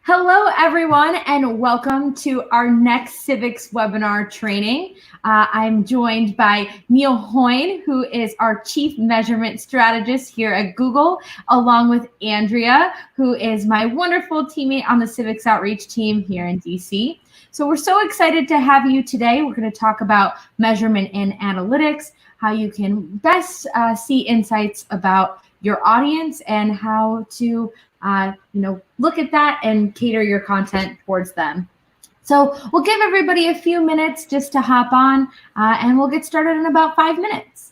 Hello, everyone, and welcome to our next civics webinar training. I'm joined by Neil Hoyne, who is our Chief Measurement Strategist here at Google, along with Andrea, who is my wonderful teammate on the Civics Outreach team here in DC. So we're so excited to have you today. We're going to talk about measurement in analytics, how you can best see insights about your audience and how to look at that and cater your content towards them. So we'll give everybody a few minutes just to hop on and we'll get started in about 5 minutes.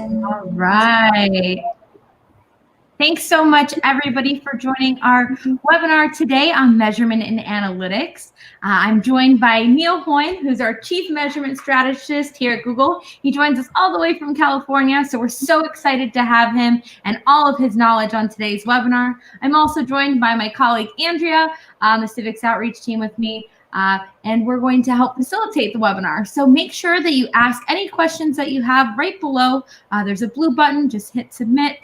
All right. Thanks so much, everybody, for joining our webinar today on measurement and analytics. I'm joined by Neil Hoyne, who's our Chief Measurement Strategist here at Google. He joins us all the way from California, so we're so excited to have him and all of his knowledge on today's webinar. I'm also joined by my colleague, Andrea, on the Civics Outreach team with me. And we're going to help facilitate the webinar. So make sure that you ask any questions that you have right below. There's a blue button, just hit submit.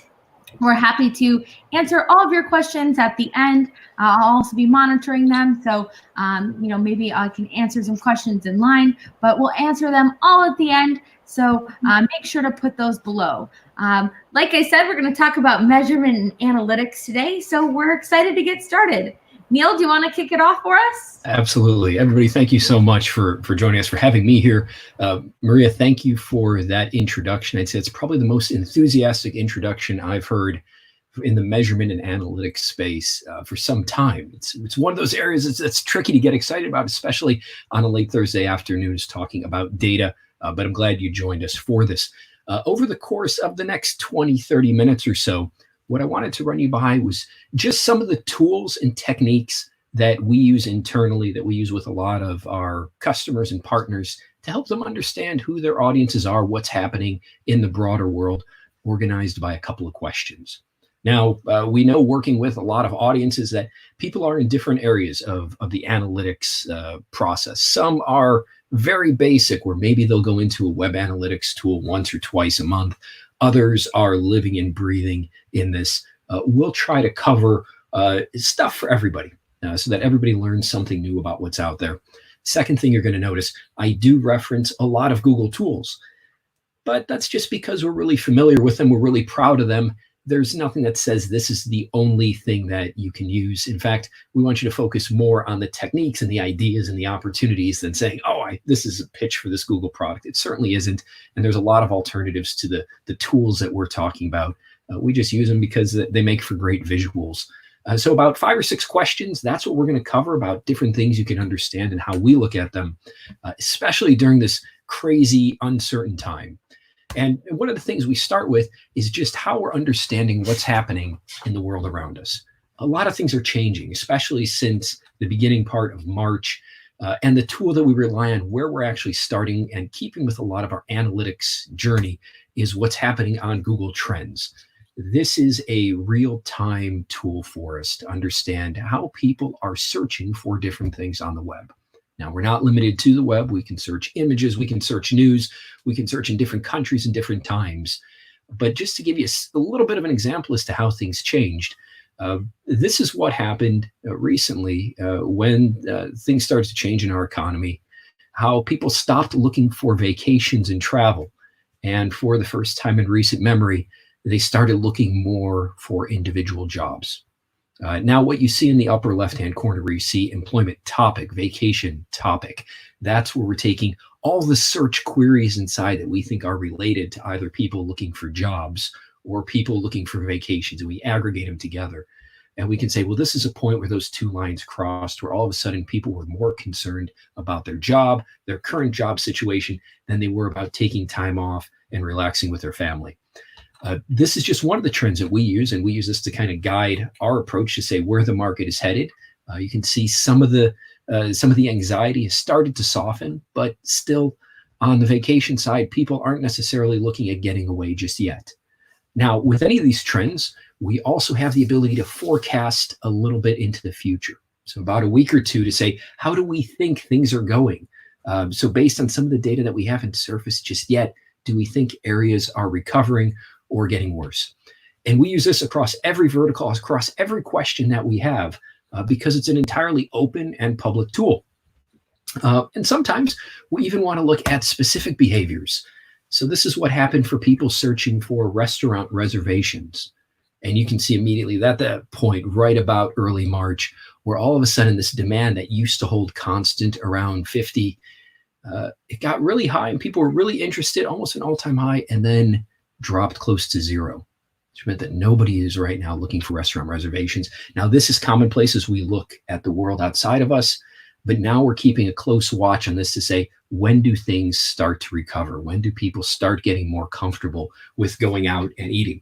We're happy to answer all of your questions at the end. I'll also be monitoring them. So, maybe I can answer some questions in line, but we'll answer them all at the end. So make sure to put those below. Like I said, we're going to talk about measurement and analytics today. So we're excited to get started. Neil, do you want to kick it off for us? Absolutely. Everybody, thank you so much for joining us, for having me here. Maria, thank you for that introduction. I'd say it's probably the most enthusiastic introduction I've heard in the measurement and analytics space for some time. It's one of those areas that's tricky to get excited about, especially on a late Thursday afternoon, talking about data. But I'm glad you joined us for this. Over the course of the next 20, 30 minutes or so, what I wanted to run you by was just some of the tools and techniques that we use internally, that we use with a lot of our customers and partners to help them understand who their audiences are, what's happening in the broader world, organized by a couple of questions. Now, we know working with a lot of audiences that people are in different areas of the analytics process. Some are very basic, where maybe they'll go into a web analytics tool once or twice a month. Others are living and breathing in this. We'll try to cover stuff for everybody so that everybody learns something new about what's out there. Second thing you're going to notice, I do reference a lot of Google tools, but that's just because we're really familiar with them. We're really proud of them. There's nothing that says this is the only thing that you can use. In fact, we want you to focus more on the techniques and the ideas and the opportunities than saying, this is a pitch for this Google product. It certainly isn't. And there's a lot of alternatives to the tools that we're talking about. We just use them because they make for great visuals. So about 5 or 6 questions, that's what we're going to cover about different things you can understand and how we look at them, especially during this crazy, uncertain time. And one of the things we start with is just how we're understanding what's happening in the world around us. A lot of things are changing, especially since the beginning part of March. And the tool that we rely on, where we're actually starting and keeping with a lot of our analytics journey, is what's happening on Google Trends. This is a real-time tool for us to understand how people are searching for different things on the web. Now, we're not limited to the web. We can search images, we can search news, we can search in different countries and different times. But just to give you a little bit of an example as to how things changed, this is what happened recently when things started to change in our economy, how people stopped looking for vacations and travel. And for the first time in recent memory, they started looking more for individual jobs. Now, what you see in the upper left-hand corner, where you see employment topic, vacation topic, that's where we're taking all the search queries inside that we think are related to either people looking for jobs or people looking for vacations, and we aggregate them together. And we can say, well, this is a point where those two lines crossed, where all of a sudden people were more concerned about their job, their current job situation, than they were about taking time off and relaxing with their family. This is just one of the trends that we use, and we use this to kind of guide our approach to say where the market is headed. You can see some of the anxiety has started to soften, but still on the vacation side, people aren't necessarily looking at getting away just yet. Now, with any of these trends, we also have the ability to forecast a little bit into the future. So about a week or two to say, how do we think things are going? So based on some of the data that we haven't surfaced just yet, do we think areas are recovering or getting worse? And we use this across every vertical, across every question that we have, because it's an entirely open and public tool. And sometimes we even want to look at specific behaviors. So this is what happened for people searching for restaurant reservations. And you can see immediately that point right about early March, where all of a sudden this demand that used to hold constant around 50, it got really high and people were really interested, almost an all-time high, and then dropped close to zero, which meant that nobody is right now looking for restaurant reservations. Now, this is commonplace as we look at the world outside of us, but now we're keeping a close watch on this to say, when do things start to recover? When do people start getting more comfortable with going out and eating?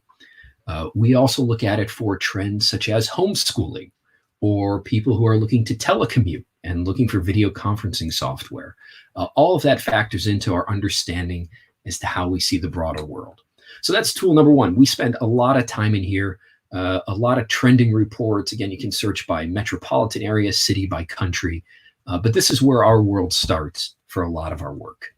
We also look at it for trends such as homeschooling, or people who are looking to telecommute and looking for video conferencing software. All of that factors into our understanding as to how we see the broader world. So that's tool number one. We spend a lot of time in here, a lot of trending reports. Again, you can search by metropolitan area, city, by country. But this is where our world starts for a lot of our work.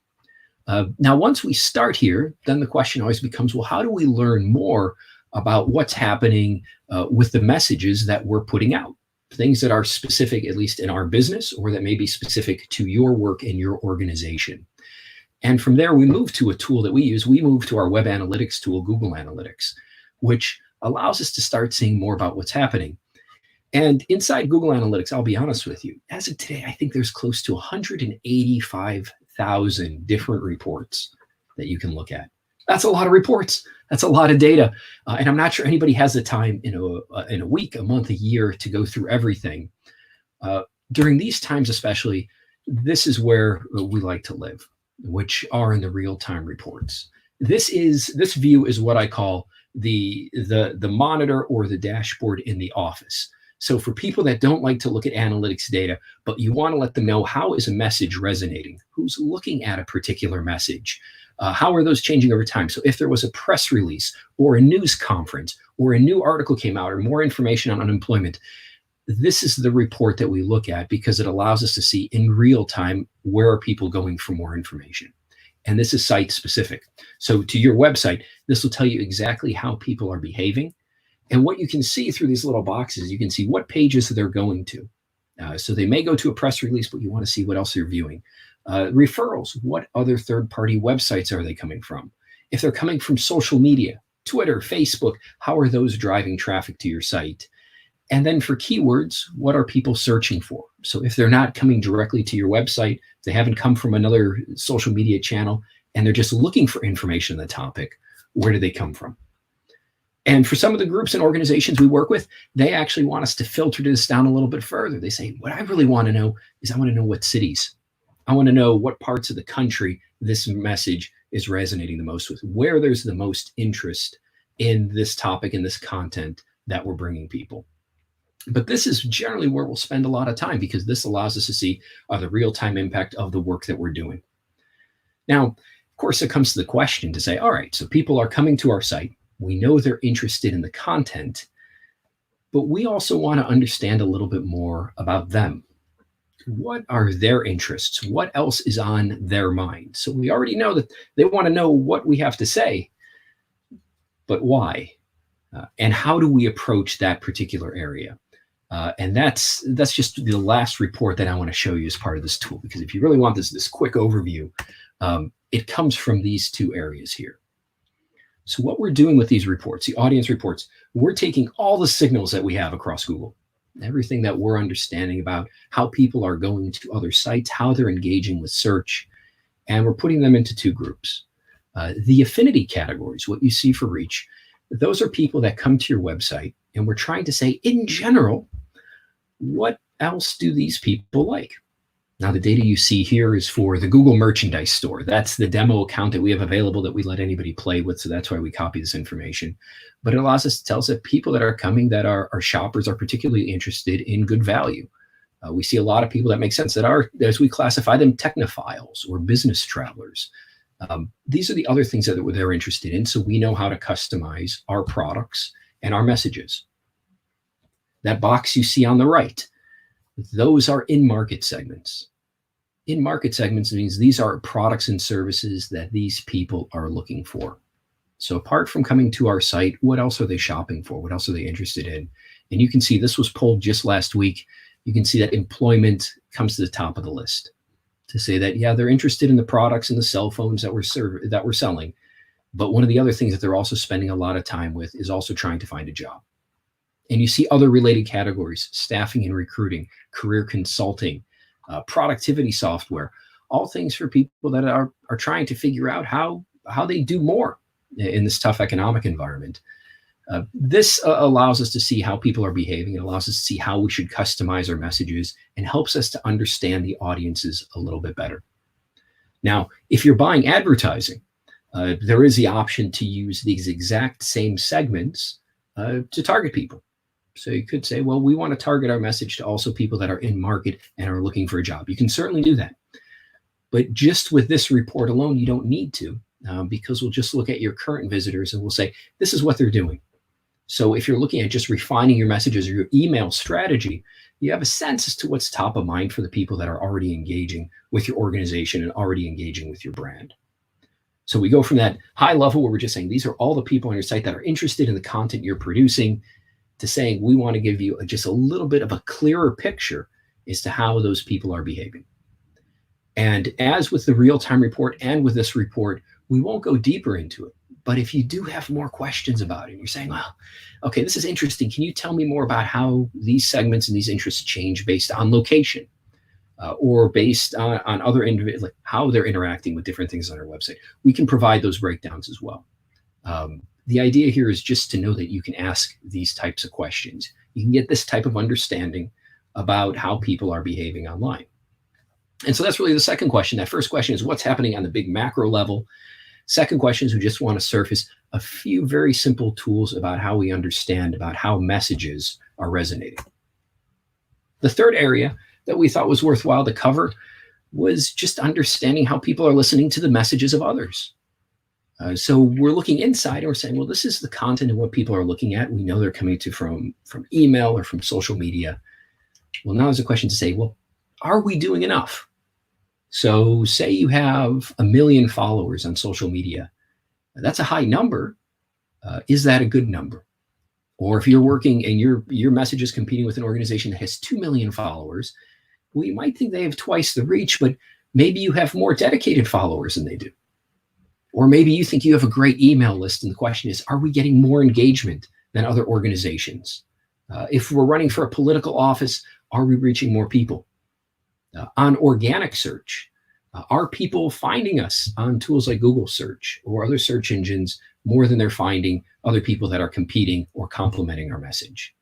Now, once we start here, then the question always becomes, well, how do we learn more about what's happening with the messages that we're putting out, things that are specific, at least in our business, or that may be specific to your work and your organization. And from there, we move to a tool that we use. We move to our web analytics tool, Google Analytics, which allows us to start seeing more about what's happening. And inside Google Analytics, I'll be honest with you, as of today, I think there's close to 185,000 different reports that you can look at. That's a lot of reports. That's a lot of data. And I'm not sure anybody has the time in a week, a month, a year to go through everything. During these times especially, this is where we like to live, which are in the real-time reports. This view is what I call the monitor or the dashboard in the office. So for people that don't like to look at analytics data, but you want to let them know, how is a message resonating? Who's looking at a particular message? How are those changing over time? So if there was a press release or a news conference or a new article came out or more information on unemployment, this is the report that we look at, because it allows us to see in real time, where are people going for more information? And this is site specific. So to your website, this will tell you exactly how people are behaving. And what you can see through these little boxes, you can see what pages they're going to. So they may go to a press release, but you want to see what else they're viewing. Referrals, what other third-party websites are they coming from? If they're coming from social media, Twitter, Facebook, how are those driving traffic to your site? And then for keywords, what are people searching for? So if they're not coming directly to your website, they haven't come from another social media channel, and they're just looking for information on the topic, where do they come from? And for some of the groups and organizations we work with, they actually want us to filter this down a little bit further. They say, what I really want to know is, I want to know what cities. I want to know what parts of the country this message is resonating the most with, where there's the most interest in this topic and this content that we're bringing people. But this is generally where we'll spend a lot of time, because this allows us to see the real-time impact of the work that we're doing. Now, of course, it comes to the question to say, all right, so people are coming to our site. We know they're interested in the content, but we also want to understand a little bit more about them. What are their interests? What else is on their mind? So we already know that they want to know what we have to say, but why? And how do we approach that particular area? And that's just the last report that I want to show you as part of this tool, because if you really want this quick overview, it comes from these two areas here. So what we're doing with these reports, the audience reports, we're taking all the signals that we have across Google, everything that we're understanding about how people are going to other sites, how they're engaging with search, and we're putting them into two groups. The affinity categories, what you see for reach, those are people that come to your website, and we're trying to say, in general, what else do these people like? Now, the data you see here is for the Google Merchandise Store. That's the demo account that we have available that we let anybody play with, so that's why we copy this information. But it allows us to tell us that people that are coming, that are shoppers, are particularly interested in good value. We see a lot of people that make sense, that are, as we classify them, technophiles or business travelers. These are the other things that they're interested in, so we know how to customize our products and our messages. That box you see on the right, those are in-market segments. In-market segments means these are products and services that these people are looking for. So apart from coming to our site, what else are they shopping for? What else are they interested in? And you can see this was pulled just last week. You can see that employment comes to the top of the list to say that, yeah, they're interested in the products and the cell phones that we're selling. But one of the other things that they're also spending a lot of time with is also trying to find a job. And you see other related categories: staffing and recruiting, career consulting, productivity software, all things for people that are trying to figure out how they do more in this tough economic environment. This allows us to see how people are behaving. It allows us to see how we should customize our messages, and helps us to understand the audiences a little bit better. Now, if you're buying advertising, there is the option to use these exact same segments to target people. So you could say, well, we want to target our message to also people that are in market and are looking for a job. You can certainly do that. But just with this report alone, you don't need to, because we'll just look at your current visitors and we'll say, this is what they're doing. So if you're looking at just refining your messages or your email strategy, you have a sense as to what's top of mind for the people that are already engaging with your organization and already engaging with your brand. So we go from that high level where we're just saying, these are all the people on your site that are interested in the content you're producing, to saying, we want to give you just a little bit of a clearer picture as to how those people are behaving. And as with the real-time report and with this report, we won't go deeper into it. But if you do have more questions about it, you're saying, well, okay, this is interesting. Can you tell me more about how these segments and these interests change based on location or based on other individuals, like how they're interacting with different things on our website? We can provide those breakdowns as well. The idea here is just to know that you can ask these types of questions. You can get this type of understanding about how people are behaving online. And so that's really the second question. That first question is what's happening on the big macro level. Second question is we just want to surface a few very simple tools about how we understand about how messages are resonating. The third area that we thought was worthwhile to cover was just understanding how people are listening to the messages of others. So we're looking inside and we're saying, well, this is the content of what people are looking at. We know they're coming to from email or from social media. Well, now there's a question to say, well, are we doing enough? So say you have 1 million followers on social media. That's a high number. Is that a good number? Or if you're working and your message is competing with an organization that has 2 million followers, well, you might think they have twice the reach, but maybe you have more dedicated followers than they do. Or maybe you think you have a great email list, and the question is, are we getting more engagement than other organizations? If we're running for a political office, are we reaching more people? On organic search, are people finding us on tools like Google search or other search engines more than they're finding other people that are competing or complementing our message?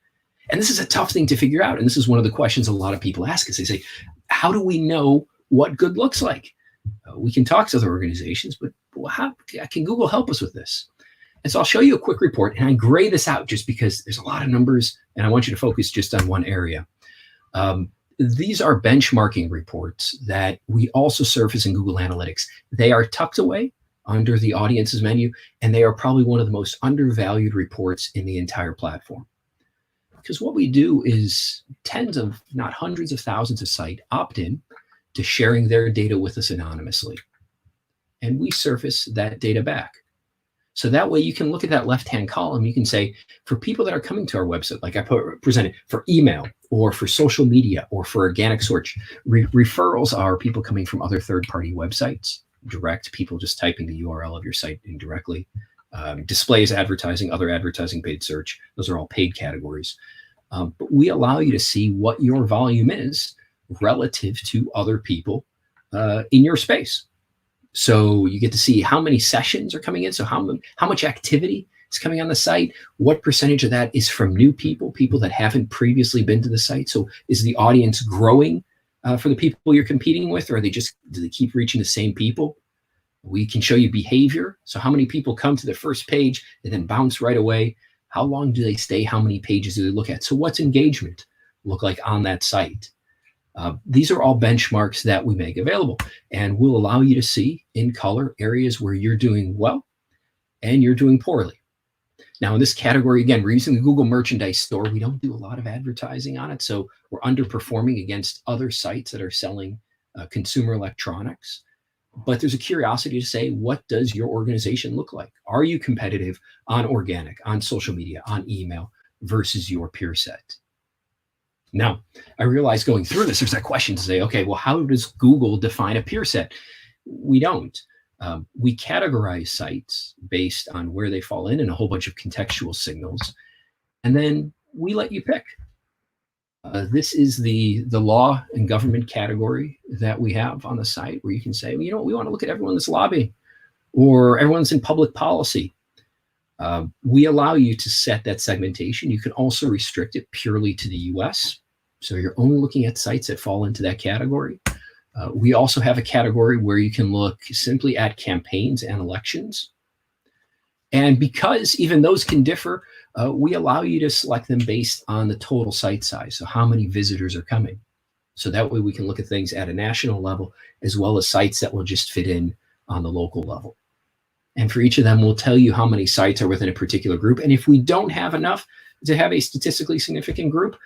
And this is a tough thing to figure out. And this is one of the questions a lot of people ask us. They say, how do we know what good looks like? We can talk to other organizations, but how can Google help us with this? And so I'll show you a quick report, and I gray this out just because there's a lot of numbers and I want you to focus just on one area. These are benchmarking reports that we also surface in Google Analytics. They are tucked away under the audiences menu, and they are probably one of the most undervalued reports in the entire platform. Because what we do is tens of, not hundreds of thousands of sites opt in to sharing their data with us anonymously. And we surface that data back. So that way you can look at that left-hand column. You can say, for people that are coming to our website, like I presented, for email or for social media or for organic search, referrals are people coming from other third-party websites, direct, people just typing the URL of your site indirectly. Displays advertising, other advertising, paid search, those are all paid categories. But we allow you to see what your volume is relative to other people in your space. So you get to see how many sessions are coming in. So how much activity is coming on the site. What percentage of that is from new people, people that haven't previously been to the site? So is the audience growing for the people you're competing with, or do they keep reaching the same people? We can show you behavior. So how many people come to the first page and then bounce right away? How long do they stay? How many pages do they look at? So what's engagement look like on that site? These are all benchmarks that we make available, and we'll allow you to see in color areas where you're doing well and you're doing poorly. Now in this category, again, we're using the Google Merchandise Store. We don't do a lot of advertising on it, so we're underperforming against other sites that are selling consumer electronics. But there's a curiosity to say, what does your organization look like? Are you competitive on organic, on social media, on email versus your peer set? Now, I realize going through this, there's that question to say, okay, well, how does Google define a peer set? We don't. We categorize sites based on where they fall in and a whole bunch of contextual signals. And then we let you pick. This is the law and government category that we have on the site, where you can say, well, you know what, we want to look at everyone that's lobbying or everyone's in public policy. We allow you to set that segmentation. You can also restrict it purely to the US. So you're only looking at sites that fall into that category. We also have a category where you can look simply at campaigns and elections. And because even those can differ, we allow you to select them based on the total site size. So how many visitors are coming. So that way we can look at things at a national level, as well as sites that will just fit in on the local level. And for each of them, we'll tell you how many sites are within a particular group. And if we don't have enough to have a statistically significant group,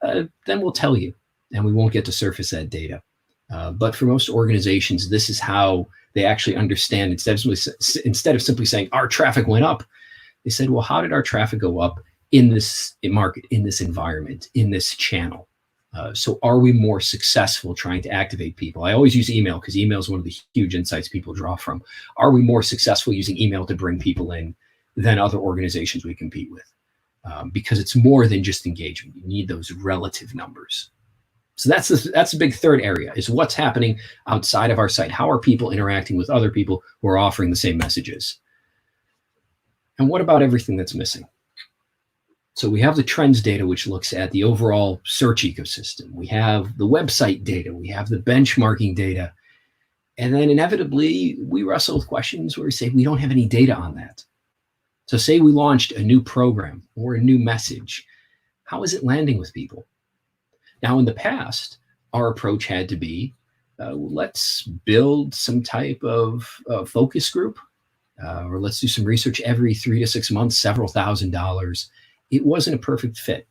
then we'll tell you, and we won't get to surface that data. But for most organizations, this is how they actually understand. Instead of simply saying our traffic went up, they said, well, how did our traffic go up in this market, in this environment, in this channel? So are we more successful trying to activate people? I always use email because email is one of the huge insights people draw from. Are we more successful using email to bring people in than other organizations we compete with? Because it's more than just engagement. You need those relative numbers. So that's the big third area, is what's happening outside of our site. How are people interacting with other people who are offering the same messages? And what about everything that's missing? So we have the trends data, which looks at the overall search ecosystem. We have the website data. We have the benchmarking data. And then inevitably, we wrestle with questions where we say we don't have any data on that. So say we launched a new program or a new message. How is it landing with people? Now, in the past, our approach had to be, let's build some type of focus group, or let's do some research every 3 to 6 months, several $1,000s. It wasn't a perfect fit.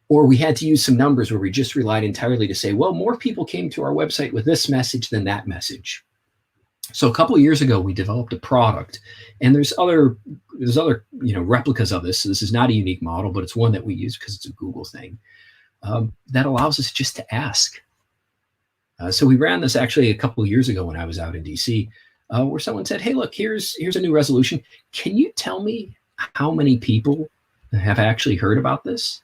Or we had to use some numbers where we just relied entirely to say, well, more people came to our website with this message than that message. So a couple of years ago, we developed a product, and there's other replicas of this. So this is not a unique model, but it's one that we use because it's a Google thing. That allows us just to ask. So we ran this actually a couple of years ago when I was out in DC, where someone said, hey, look, here's a new resolution. Can you tell me how many people have actually heard about this?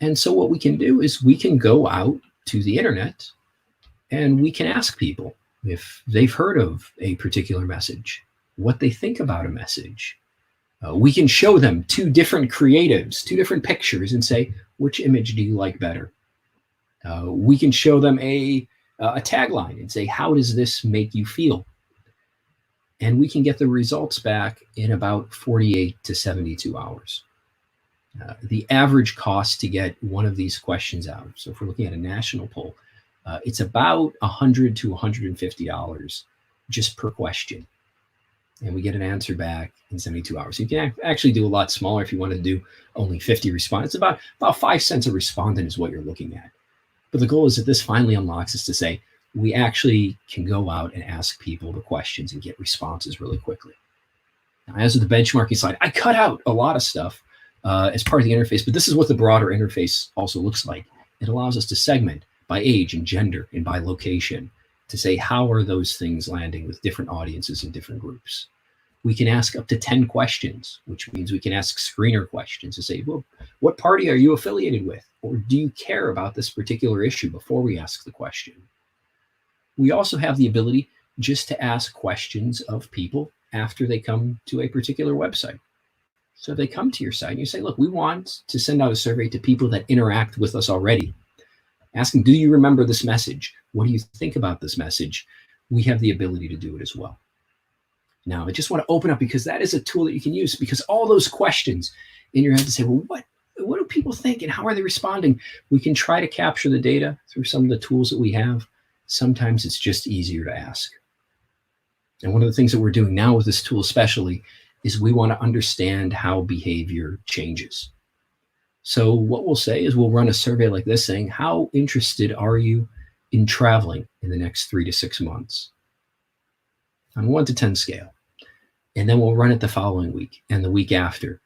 And so what we can do is we can go out to the internet and we can ask people if they've heard of a particular message, what they think about a message. We can show them 2 different creatives, 2 different pictures, and say, which image do you like better? We can show them a tagline and say, how does this make you feel? And we can get the results back in about 48 to 72 hours. The average cost to get one of these questions out, so if we're looking at a national poll, it's about $100 to $150 just per question. And we get an answer back in 72 hours. You can actually do a lot smaller if you want to do only 50 respondents. About 5 cents a respondent is what you're looking at. But the goal is that this finally unlocks us to say, we actually can go out and ask people the questions and get responses really quickly. Now, as with the benchmarking slide, I cut out a lot of stuff as part of the interface, but this is what the broader interface also looks like. It allows us to segment by age and gender and by location to say, how are those things landing with different audiences and different groups? We can ask up to 10 questions, which means we can ask screener questions to say, well, what party are you affiliated with? Or do you care about this particular issue before we ask the question? We also have the ability just to ask questions of people after they come to a particular website. So if they come to your site and you say, look, we want to send out a survey to people that interact with us already. Asking, do you remember this message? What do you think about this message? We have the ability to do it as well. Now, I just want to open up because that is a tool that you can use, because all those questions in your head to say, well, what do people think and how are they responding? We can try to capture the data through some of the tools that we have. Sometimes it's just easier to ask. And one of the things that we're doing now with this tool especially is we want to understand how behavior changes. So what we'll say is we'll run a survey like this saying, how interested are you in traveling in the next 3 to 6 months? On 1 to 10 scale. And then we'll run it the following week and the week after.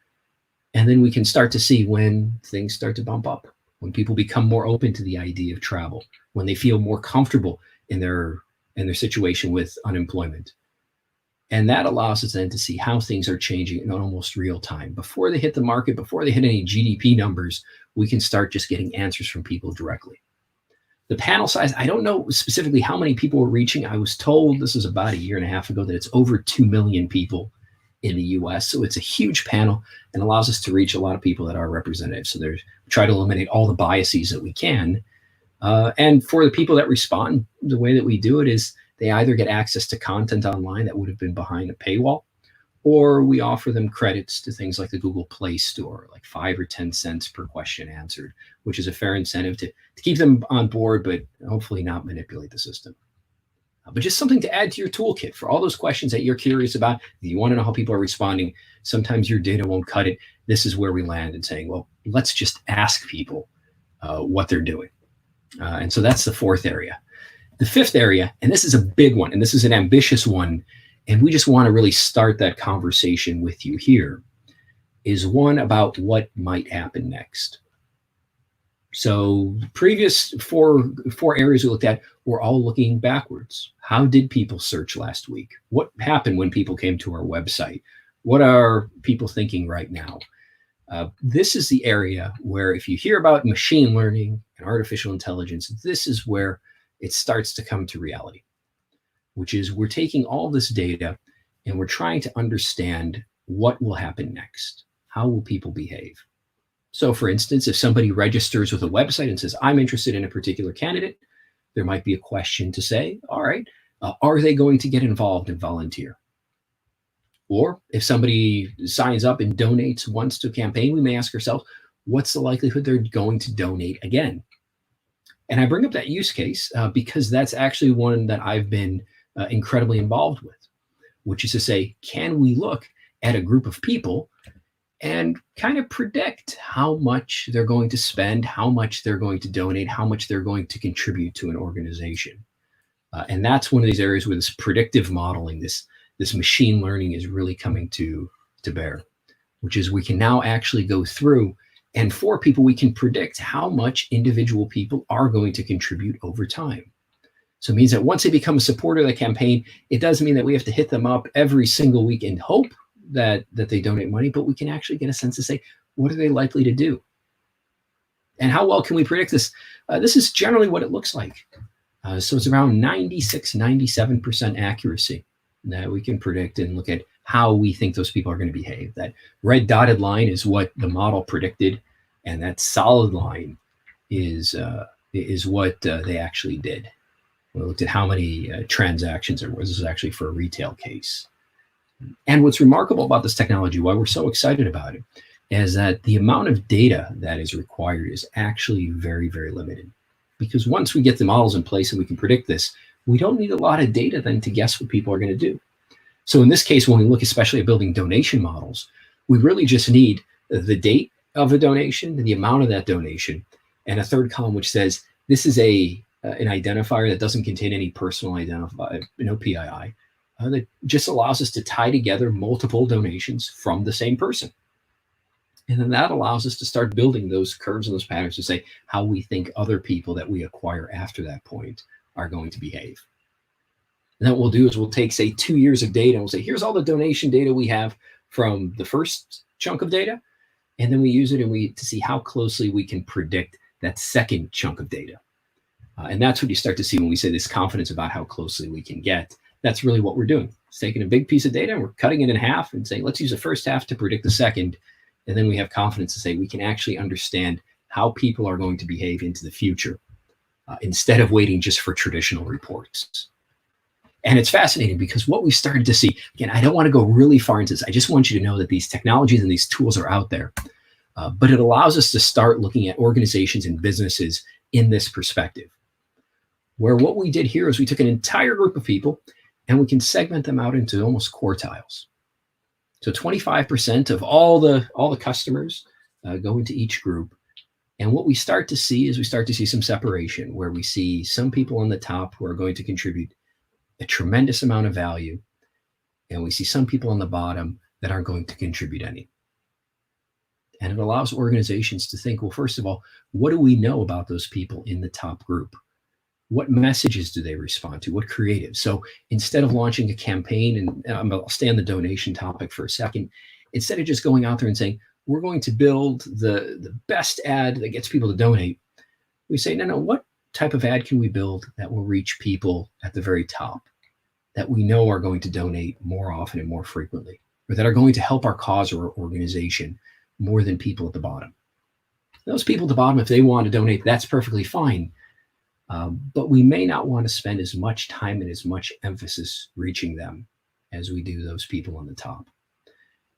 And then we can start to see when things start to bump up, when people become more open to the idea of travel, when they feel more comfortable in their situation with unemployment. And that allows us then to see how things are changing in almost real time. Before they hit the market, before they hit any GDP numbers, we can start just getting answers from people directly. The panel size, I don't know specifically how many people we're reaching. I was told, this is about 1.5 years ago, that it's over 2 million people in the US. So it's a huge panel and allows us to reach a lot of people that are representative. So we try to eliminate all the biases that we can. And for the people that respond, the way that we do it is they either get access to content online that would have been behind a paywall, or we offer them credits to things like the Google Play Store, like 5 or 10 cents per question answered, which is a fair incentive to keep them on board, but hopefully not manipulate the system. But just something to add to your toolkit for all those questions that you're curious about. If you want to know how people are responding, sometimes your data won't cut it. This is where we land in saying, well, let's just ask people what they're doing. And so that's the fourth area. The fifth area, and this is a big one, and this is an ambitious one, and we just want to really start that conversation with you here, is one about what might happen next. So previous four areas we looked at were all looking backwards. How did people search last week? What happened when people came to our website? What are people thinking right now? This is the area where if you hear about machine learning and artificial intelligence, this is where it starts to come to reality, which is we're taking all this data and we're trying to understand what will happen next. How will people behave? So for instance, if somebody registers with a website and says, I'm interested in a particular candidate, there might be a question to say, all right, are they going to get involved and volunteer? Or if somebody signs up and donates once to a campaign, we may ask ourselves, what's the likelihood they're going to donate again? And I bring up that use case because that's actually one that I've been incredibly involved with, which is to say, can we look at a group of people and kind of predict how much they're going to spend, how much they're going to donate, how much they're going to contribute to an organization? And that's one of these areas where this predictive modeling, this machine learning is really coming to bear, which is we can now actually go through, and for people, we can predict how much individual people are going to contribute over time. So it means that once they become a supporter of the campaign, it doesn't mean that we have to hit them up every single week and hope that they donate money, but we can actually get a sense to say, what are they likely to do? And how well can we predict this? This is generally what it looks like. So it's around 96, 97% accuracy that we can predict and look at how we think those people are going to behave. That red dotted line is what the model predicted, and that solid line is what they actually did. We looked at how many transactions there was. This is actually for a retail case. And what's remarkable about this technology, why we're so excited about it, is that the amount of data that is required is actually very, very limited. Because once we get the models in place and we can predict this, we don't need a lot of data then to guess what people are going to do. So in this case, when we look especially at building donation models, we really just need the date of a donation, the amount of that donation, and a third column which says this is an identifier that doesn't contain any personal identifier, no PII, that just allows us to tie together multiple donations from the same person. And then that allows us to start building those curves and those patterns to say how we think other people that we acquire after that point are going to behave. And then what we'll do is we'll take, say, 2 years of data and we'll say, here's all the donation data we have from the first chunk of data. And then we use it to see how closely we can predict that second chunk of data. And that's what you start to see when we say this confidence about how closely we can get. That's really what we're doing. It's taking a big piece of data and we're cutting it in half and saying, let's use the first half to predict the second. And then we have confidence to say we can actually understand how people are going to behave into the future instead of waiting just for traditional reports. And it's fascinating because what we started to see, again, I don't want to go really far into this. I just want you to know that these technologies and these tools are out there, but it allows us to start looking at organizations and businesses in this perspective, where what we did here is we took an entire group of people and we can segment them out into almost quartiles. So 25% of all the customers go into each group. And what we start to see is we start to see some separation where we see some people on the top who are going to contribute a tremendous amount of value. And we see some people on the bottom that aren't going to contribute any. And it allows organizations to think, well, first of all, what do we know about those people in the top group? What messages do they respond to? What creative? So instead of launching a campaign, and I'll stay on the donation topic for a second, instead of just going out there and saying, we're going to build the best ad that gets people to donate, we say, no, what type of ad can we build that will reach people at the very top that we know are going to donate more often and more frequently, or that are going to help our cause or organization more than people at the bottom? Those people at the bottom, if they want to donate, that's perfectly fine. But we may not want to spend as much time and as much emphasis reaching them as we do those people on the top.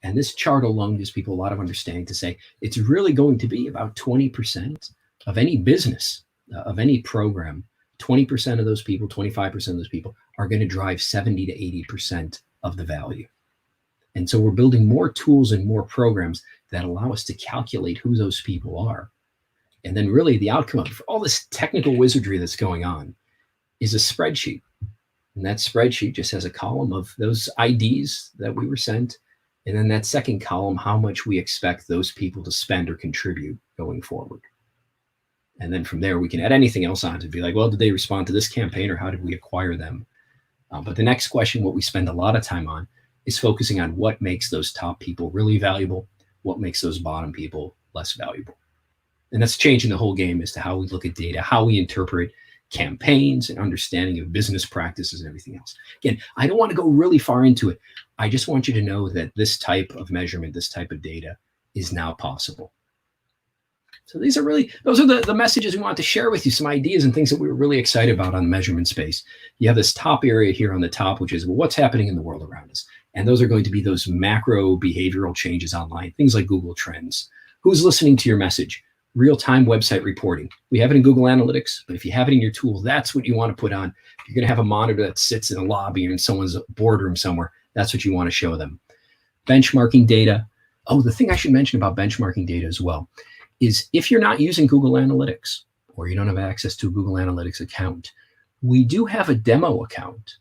And this chart alone gives people a lot of understanding to say it's really going to be about 20% of any business, of any program. 20% of those people, 25% of those people are going to drive 70 to 80% of the value. And so we're building more tools and more programs that allow us to calculate who those people are. And then really the outcome of all this technical wizardry that's going on is a spreadsheet. And that spreadsheet just has a column of those IDs that we were sent. And then that second column, how much we expect those people to spend or contribute going forward. And then from there, we can add anything else on to be like, well, did they respond to this campaign or how did we acquire them? But the next question, what we spend a lot of time on, is focusing on what makes those top people really valuable, what makes those bottom people less valuable. And that's changing the whole game as to how we look at data, how we interpret campaigns and understanding of business practices and everything else. Again, I don't want to go really far into it. I just want you to know that this type of measurement, this type of data is now possible. So those are the messages we want to share with you, some ideas and things that we were really excited about on the measurement space. You have this top area here on the top, which is, well, what's happening in the world around us? And those are going to be those macro behavioral changes online, things like Google Trends. Who's listening to your message? Real-time website reporting. We have it in Google Analytics, but if you have it in your tool, that's what you want to put on. If you're going to have a monitor that sits in a lobby or in someone's boardroom somewhere, that's what you want to show them. Benchmarking data. Oh, the thing I should mention about benchmarking data as well is if you're not using Google Analytics or you don't have access to a Google Analytics account, we do have a demo account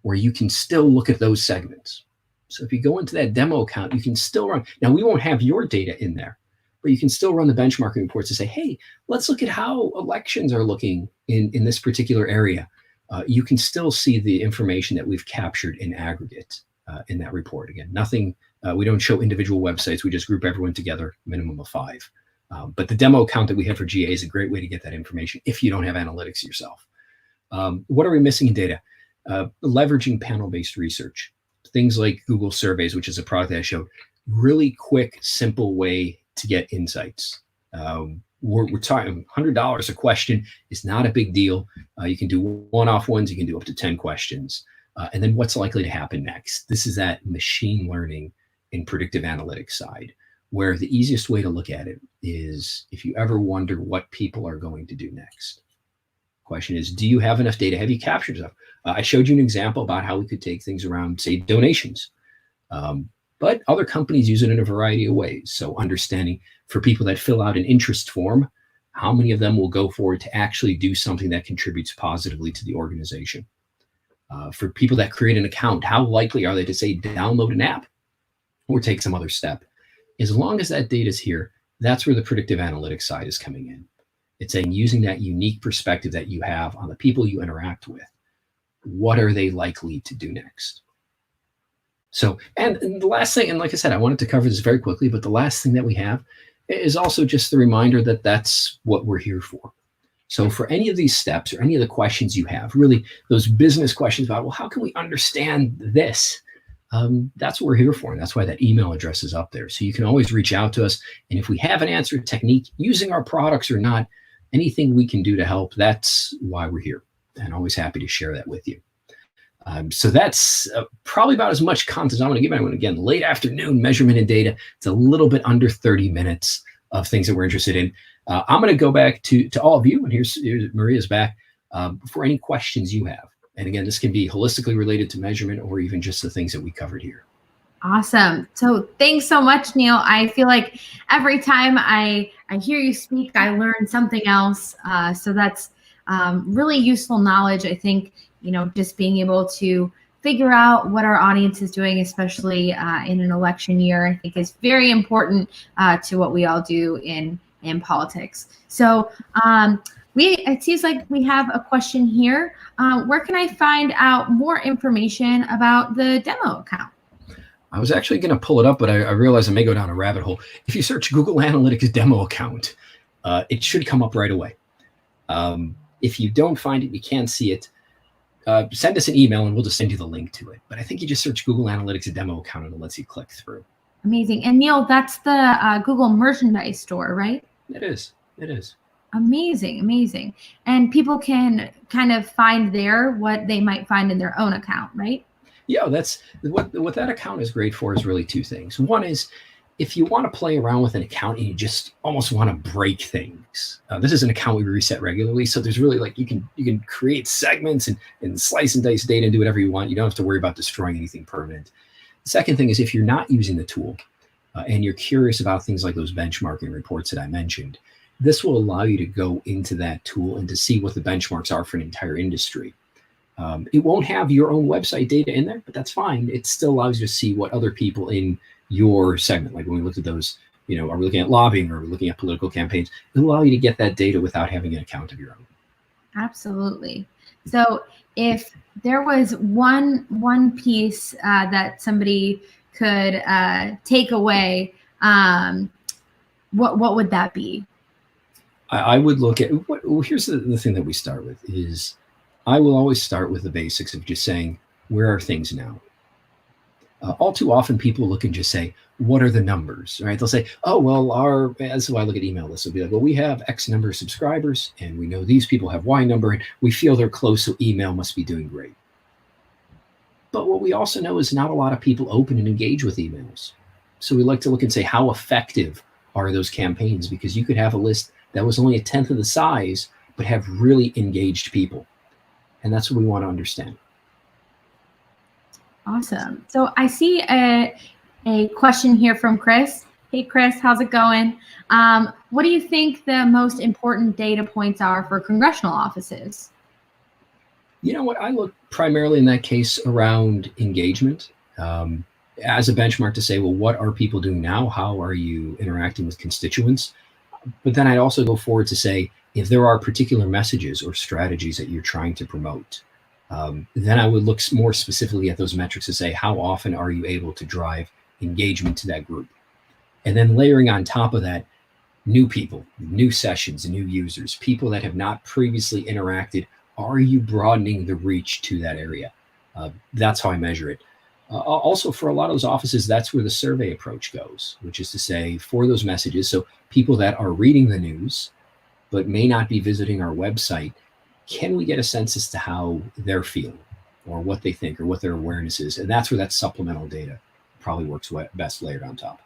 where you can still look at those segments. So if you go into that demo account, you can still run. Now, we won't have your data in there, but you can still run the benchmarking reports to say, hey, let's look at how elections are looking in this particular area. You can still see the information that we've captured in aggregate in that report. Again, nothing, we don't show individual websites. We just group everyone together, minimum of 5. But the demo account that we have for GA is a great way to get that information if you don't have analytics yourself. What are we missing in data? Leveraging panel-based research. Things like Google Surveys, which is a product that I showed. Really quick, simple way to get insights. We're talking $100 a question is not a big deal. You can do one-off ones. You can do up to 10 questions. And then what's likely to happen next? This is that machine learning and predictive analytics side, where the easiest way to look at it is if you ever wonder what people are going to do next. Question is, do you have enough data? Have you captured stuff? I showed you an example about how we could take things around, say, donations. But other companies use it in a variety of ways. So understanding for people that fill out an interest form, how many of them will go forward to actually do something that contributes positively to the organization? For people that create an account, how likely are they to say download an app or take some other step? As long as that data is here, that's where the predictive analytics side is coming in. It's saying using that unique perspective that you have on the people you interact with, what are they likely to do next? So, and the last thing, and like I said, I wanted to cover this very quickly, but the last thing that we have is also just the reminder that that's what we're here for. So for any of these steps or any of the questions you have, really those business questions about, well, how can we understand this? That's what we're here for. And that's why that email address is up there. So you can always reach out to us. And if we have an answer technique using our products or not, anything we can do to help, that's why we're here. And always happy to share that with you. So that's probably about as much content as I'm going to give anyone. Again, late afternoon measurement and data. It's a little bit under 30 minutes of things that we're interested in. I'm going to go back to all of you. And here's Maria's back for any questions you have. And again, this can be holistically related to measurement or even just the things that we covered here. Awesome. So thanks so much, Neil. I feel like every time I hear you speak, I learn something else. So that's really useful knowledge. I think, just being able to figure out what our audience is doing, especially in an election year, I think is very important to what we all do in politics. So it seems like we have a question here. Where can I find out more information about the demo account? I was actually going to pull it up, but I realized I may go down a rabbit hole. If you search Google Analytics demo account, it should come up right away. If you don't find it, you can't see it, send us an email and we'll just send you the link to it. But I think you just search Google Analytics demo account and it lets you click through. Amazing. And Neil, that's the Google merchandise store, right? It is. It is. Amazing. Amazing. And people can kind of find there what they might find in their own account, right? Yeah, that's what that account is great for is really two things. One is if you want to play around with an account and you just almost want to break things. This is an account we reset regularly. So there's really you can create segments and slice and dice data and do whatever you want. You don't have to worry about destroying anything permanent. The second thing is if you're not using the tool and you're curious about things like those benchmarking reports that I mentioned, This will allow you to go into that tool and to see what the benchmarks are for an entire industry. It won't have your own website data in there, but that's fine. It still allows you to see what other people in your segment, like when we looked at those, are we looking at lobbying or are we looking at political campaigns? It'll allow you to get that data without having an account of your own. Absolutely. So if there was one piece that somebody could take away, what would that be? I would look at here's the thing that we start with is I will always start with the basics of just saying, where are things now? All too often people look and just say, what are the numbers, right? They'll say, oh, well, that's why I look at email lists. It'll be like, well, we have X number of subscribers and we know these people have Y number and we feel they're close, so email must be doing great. But what we also know is not a lot of people open and engage with emails. So we like to look and say, how effective are those campaigns? Because you could have a list that was only 1/10 of the size, but have really engaged people. And that's what we want to understand. Awesome. So I see a question here from Chris. Hey, Chris, how's it going? What do you think the most important data points are for congressional offices? You know what? I look primarily in that case around engagement as a benchmark to say, well, what are people doing now? How are you interacting with constituents? But then I'd also go forward to say, if there are particular messages or strategies that you're trying to promote, then I would look more specifically at those metrics to say, how often are you able to drive engagement to that group? And then layering on top of that, new people, new sessions, new users, people that have not previously interacted. Are you broadening the reach to that area? That's how I measure it. Also, for a lot of those offices, that's where the survey approach goes, which is to say, for those messages, so people that are reading the news but may not be visiting our website, can we get a sense as to how they're feeling or what they think or what their awareness is? And that's where that supplemental data probably works best layered on top.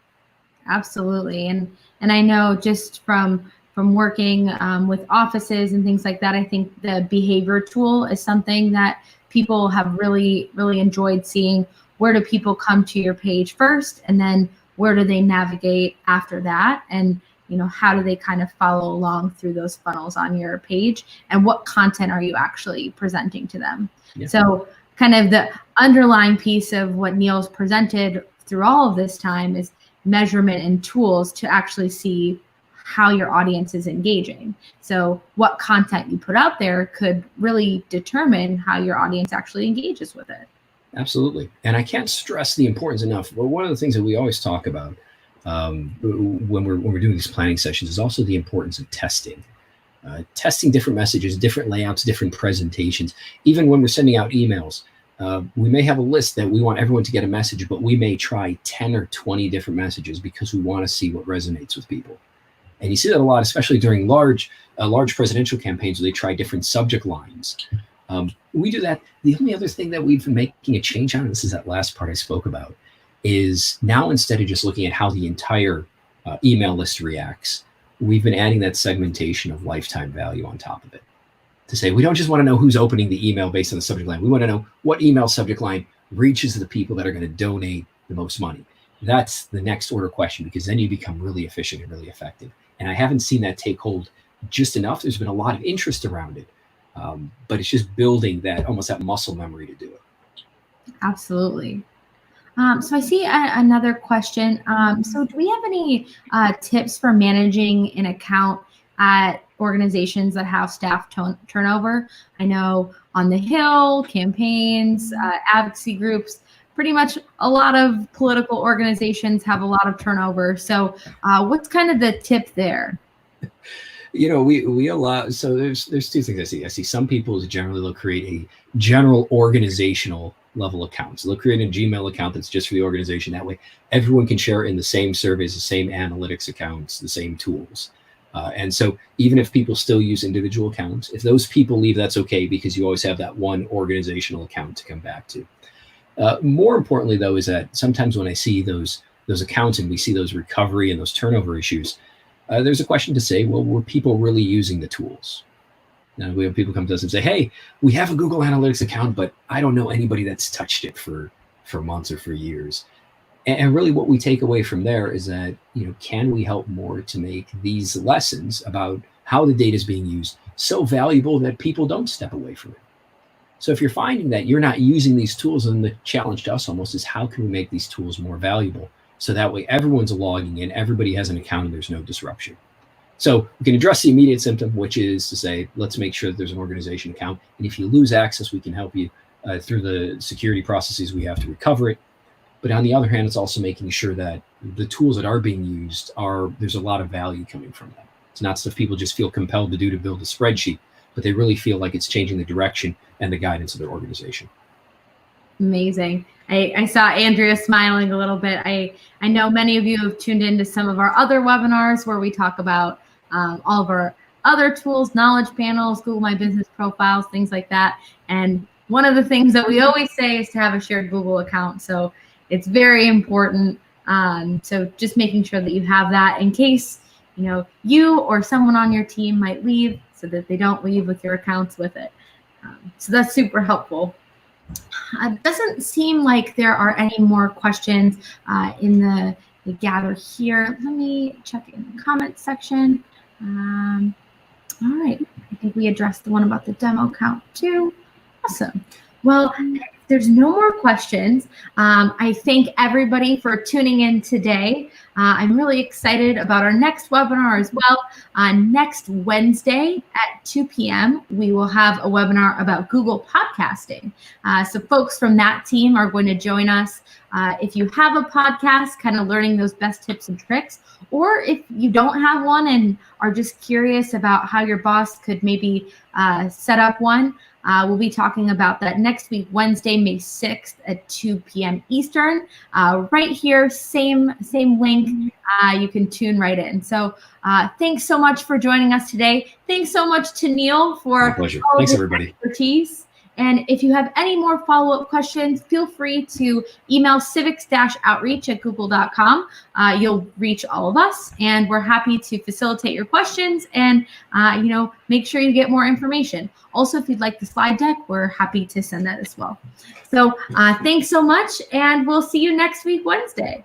Absolutely. And I know just from working with offices and things like that, I think the behavior tool is something that people have really, really enjoyed seeing. Where do people come to your page first? And then where do they navigate after that? And how do they kind of follow along through those funnels on your page? And what content are you actually presenting to them? Yeah. So kind of the underlying piece of what Neil's presented through all of this time is measurement and tools to actually see how your audience is engaging. So what content you put out there could really determine how your audience actually engages with it. Absolutely. And I can't stress the importance enough. But one of the things that we always talk about when we're doing these planning sessions is also the importance of testing. Testing different messages, different layouts, different presentations. Even when we're sending out emails, we may have a list that we want everyone to get a message, but we may try 10 or 20 different messages because we want to see what resonates with people. And you see that a lot, especially during large presidential campaigns where they try different subject lines. We do that. The only other thing that we've been making a change on, and this is that last part I spoke about, is now instead of just looking at how the entire email list reacts, we've been adding that segmentation of lifetime value on top of it. To say, we don't just want to know who's opening the email based on the subject line. We want to know what email subject line reaches the people that are going to donate the most money. That's the next order question, because then you become really efficient and really effective. And I haven't seen that take hold just enough. There's been a lot of interest around it, but it's just building that almost that muscle memory to do it. Absolutely. So I see another question. So do we have any tips for managing an account at organizations that have staff turnover? I know on the Hill, campaigns, advocacy groups, pretty much a lot of political organizations have a lot of turnover. So what's kind of the tip there? We allow, so there's two things I see. I see some people generally they'll create a general organizational level account. So they'll create a Gmail account that's just for the organization. That way everyone can share in the same surveys, the same analytics accounts, the same tools. And so even if people still use individual accounts, if those people leave, that's okay, because you always have that one organizational account to come back to. More importantly, though, is that sometimes when I see those accounts and we see those recovery and those turnover issues, there's a question to say, well, were people really using the tools? Now, we have people come to us and say, hey, we have a Google Analytics account, but I don't know anybody that's touched it for months or for years. And really what we take away from there is that, can we help more to make these lessons about how the data is being used so valuable that people don't step away from it? So if you're finding that you're not using these tools, then the challenge to us almost is how can we make these tools more valuable? So that way everyone's logging in, everybody has an account, and there's no disruption. So we can address the immediate symptom, which is to say, let's make sure that there's an organization account. And if you lose access, we can help you through the security processes we have to recover it. But on the other hand, it's also making sure that the tools that are being used there's a lot of value coming from them. It's not stuff people just feel compelled to do to build a spreadsheet, but they really feel like it's changing the direction and the guidance of their organization. Amazing. I saw Andrea smiling a little bit. I know many of you have tuned into some of our other webinars where we talk about all of our other tools, knowledge panels, Google My Business profiles, things like that. And one of the things that we always say is to have a shared Google account. So it's very important. So just making sure that you have that in case, you or someone on your team might leave, so that they don't leave with your accounts with it. So that's super helpful. It doesn't seem like there are any more questions in the gather here. Let me check in the comments section. All right, I think we addressed the one about the demo count too. Awesome. Well, if there's no more questions, I thank everybody for tuning in today. I'm really excited about our next webinar as well. Next Wednesday at 2 p.m., we will have a webinar about Google podcasting. So folks from that team are going to join us. If you have a podcast, kind of learning those best tips and tricks, or if you don't have one and are just curious about how your boss could maybe set up one, we'll be talking about that next week, Wednesday, May 6th at 2 p.m. Eastern. Right here, same link. You can tune right in. So thanks so much for joining us today. Thanks so much to Neil for all Thanks, everybody. Expertise. And if you have any more follow-up questions, feel free to email civics-outreach@google.com. You'll reach all of us, and we're happy to facilitate your questions and, make sure you get more information. Also, if you'd like the slide deck, we're happy to send that as well. So thanks so much, and we'll see you next week, Wednesday.